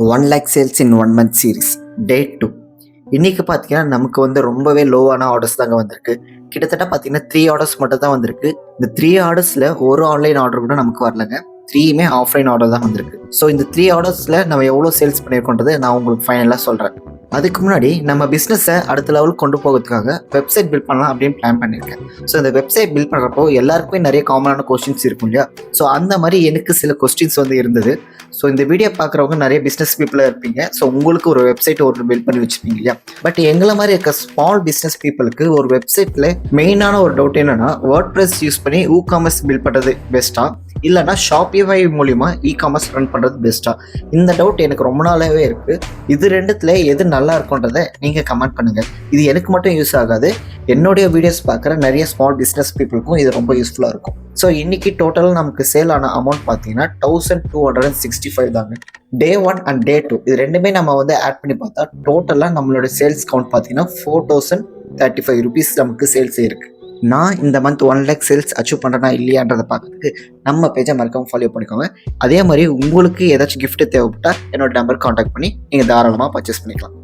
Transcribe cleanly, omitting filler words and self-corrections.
1 lakh sales in 1 month series day 2. இன்னைக்கு பார்த்தீங்கன்னா நமக்கு ரொம்பவே லோவான ஆர்டர்ஸ் தாங்க வந்திருக்கு. கிட்டத்தட்ட பார்த்தீங்கன்னா 3 ஆர்டர்ஸ் மட்டும் தான் வந்திருக்கு. இந்த 3 ஆர்டர்ஸில் ஒரு ஆன்லைன் ஆர்டர் கூட நமக்கு வரலங்க. 3மே ஆஃப்லைன் ஆர்டர் தான் வந்திருக்கு. ஸோ இந்த 3 ஆர்டர்ஸில் நம்ம எவ்வளோ சேல்ஸ் பண்ணியிருக்கோன்றதை நான் உங்களுக்கு ஃபைனலாக சொல்கிறேன். அதுக்கு முன்னாடி நம்ம பிஸ்னஸை அடுத்த லெவலுக்கு கொண்டு போகிறதுக்காக வெப்சைட் பில்ட் பண்ணலாம் அப்படின்னு பிளான் பண்ணியிருக்கேன். ஸோ இந்த வெப்சைட் பில்ட் பண்ணுறப்போ எல்லாருக்குமே நிறைய காமனான கொஸ்டின்ஸ் இருக்கும் இல்லையா? ஸோ அந்த மாதிரி எனக்கு சில கொஸ்டின்ஸ் இருந்தது. ஸோ இந்த வீடியோ பார்க்குறவங்க நிறைய பிஸ்னஸ் பீப்புளாக இருப்பீங்க. ஸோ உங்களுக்கு ஒரு வெப்சைட் பில்ட் பண்ணி வச்சுருப்பீங்க இல்லையா? பட் எங்களை மாதிரி இருக்க ஸ்மால் பிஸ்னஸ் பீப்புளுக்கு ஒரு வெப்சைட்டில் மெயினான ஒரு டவுட் என்னென்னா, வேர்ட்பிரஸ் யூஸ் பண்ணி காமர்ஸ் பில்ட் பண்ணுறது பெஸ்ட்டாக இல்லைனா ஷாப்பிஃபை மூலிமா காமர்ஸ் ரன் பண்ணுறது பெஸ்ட்டாக? இந்த டவுட் எனக்கு ரொம்ப நாளாகவே இருக்குது. இது ரெண்டுத்தில் எது நல்லா இருக்குன்றதை நீங்கள் கமெண்ட் பண்ணுங்கள். இது எனக்கு மட்டும் யூஸ் ஆகாது, என்னுடைய வீடியோஸ் பார்க்குற நிறைய ஸ்மால் பிஸ்னஸ் பீப்புளுக்கும் இது ரொம்ப யூஸ்ஃபுல்லாக இருக்கும். ஸோ இன்றைக்கி டோட்டலாக நமக்கு சேல் ஆன அமௌண்ட் பார்த்தீங்கன்னா 1265 தாங்க. டே 1 அண்ட் டே 2 இது ரெண்டுமே நம்ம ஆட் பண்ணி பார்த்தா டோட்டலாக நம்மளோட சேல்ஸ் கவுண்ட் பார்த்தீங்கன்னா 4035 rupees நமக்கு சேல்ஸ் இருக்குது. நான் இந்த மந்த் 1 lakh சேல்ஸ் அச்சீவ் பண்ணுறேன்னா இல்லையான்றதை பார்க்கறதுக்கு நம்ம பேஜை மறக்காமல் ஃபாலோ பண்ணிக்கோங்க. அதே மாதிரி உங்களுக்கு ஏதாச்சும் கிஃப்ட் தேவைப்பட்டால் என்னோட நம்பர் கான்டாக்ட் பண்ணி நீங்கள் தாராளமாக பர்ச்சேஸ் பண்ணிக்கலாம்.